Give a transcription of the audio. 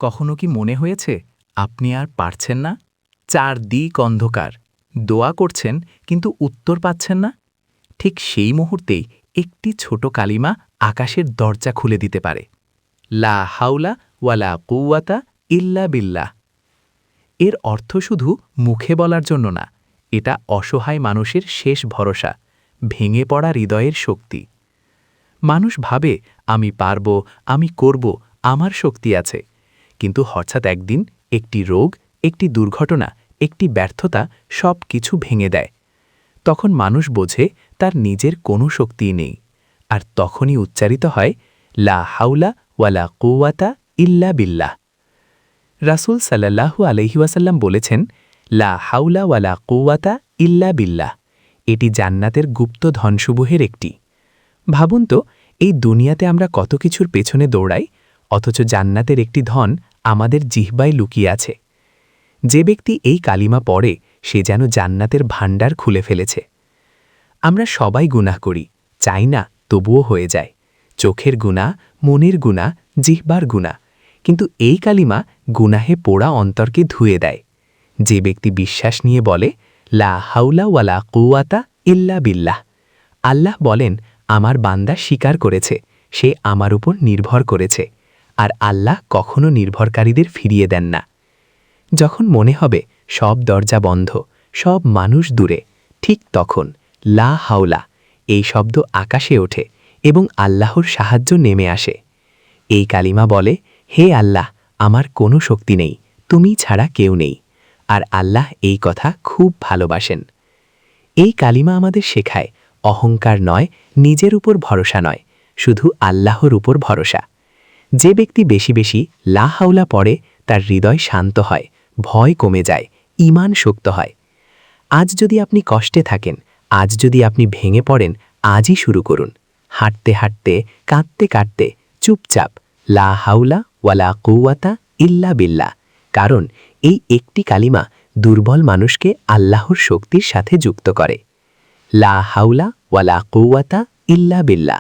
কখনো কি মনে হয়েছে আপনি আর পারছেন না? চারদিক অন্ধকার, দোয়া করছেন কিন্তু উত্তর পাচ্ছেন না? ঠিক সেই মুহূর্তেই একটি ছোট কালিমা আকাশের দরজা খুলে দিতে পারে। লা হাওলা ওয়ালা কুওয়াতা ইল্লা বিল্লাহ। এর অর্থ শুধু মুখে বলার জন্য না, এটা অসহায় মানুষের শেষ ভরসা, ভেঙে পড়া হৃদয়ের শক্তি। মানুষ ভাবে আমি পারব, আমি করব, আমার শক্তি আছে। কিন্তু হঠাৎ একদিন একটি রোগ, একটি দুর্ঘটনা, একটি ব্যর্থতা সব কিছু ভেঙে দেয়। তখন মানুষ বোঝে তার নিজের কোনো শক্তিই নেই। আর তখনই উচ্চারিত হয় লা হাওলা ওয়ালা কুওয়াতা ইল্লা বিল্লাহ। রাসূল সাল্লাল্লাহু আলাইহি ওয়াসাল্লাম বলেছেন, লা হাওলা ওয়ালা কুওয়াতা ইল্লা বিল্লাহ। এটি জান্নাতের গুপ্ত ধনসমূহের একটি। ভাবুন তো, এই দুনিয়াতে আমরা কত কিছুর পেছনে দৌড়াই, অথচ জান্নাতের একটি ধন আমাদের জিহ্বায় লুকিয়ে আছে। যে ব্যক্তি এই কালিমা পড়ে সে যেন জান্নাতের ভাণ্ডার খুলে ফেলেছে। আমরা সবাই গুনাহ করি, চাই না তবুও হয়ে যায়। চোখের গুনাহ, মনের গুনাহ, জিহ্বার গুনাহ। কিন্তু এই কালিমা গুনাহে পোড়া অন্তরকে ধুয়ে দেয়। যে ব্যক্তি বিশ্বাস নিয়ে বলে লা হাওলা ওয়ালা কুওয়াতা ইল্লা বিল্লাহ, আল্লাহ বলেন আমার বান্দা স্বীকার করেছে, সে আমার উপর নির্ভর করেছে। আর আল্লাহ কখনো নির্ভরকারীদের ফিরিয়ে দেন না। যখন মনে হবে সব দরজা বন্ধ, সব মানুষ দূরে, ঠিক তখন লা হাওলা এই শব্দ আকাশে ওঠে এবং আল্লাহর সাহায্য নেমে আসে। এই কালিমা বলে, হে আল্লাহ, আমার কোনো শক্তি নেই, তুমি ছাড়া কেউ নেই। আর আল্লাহ এই কথা খুব ভালোবাসেন। এই কালিমা আমাদের শেখায় অহংকার নয়, নিজের উপর ভরসা নয়, শুধু আল্লাহর উপর ভরসা। যে ব্যক্তি বেশি বেশি লা হাওলা পড়ে তার হৃদয় শান্ত হয়, ভয় কমে যায়, ঈমান শক্ত হয়। আজ যদি আপনি কষ্টে থাকেন, আজ যদি আপনি ভেঙে পড়েন, আজই শুরু করুন। হাঁটতে হাঁটতে, কাঁদতে কাঁদতে, চুপচাপ লা হাওলা ওয়ালা কুওয়াতা ইল্লা বিল্লাহ। কারণ এই একটি কালিমা দুর্বল মানুষকে আল্লাহর শক্তির সাথে যুক্ত করে। লা হাওলা ওয়ালা কুওয়াতা ইল্লা বিল্লাহ।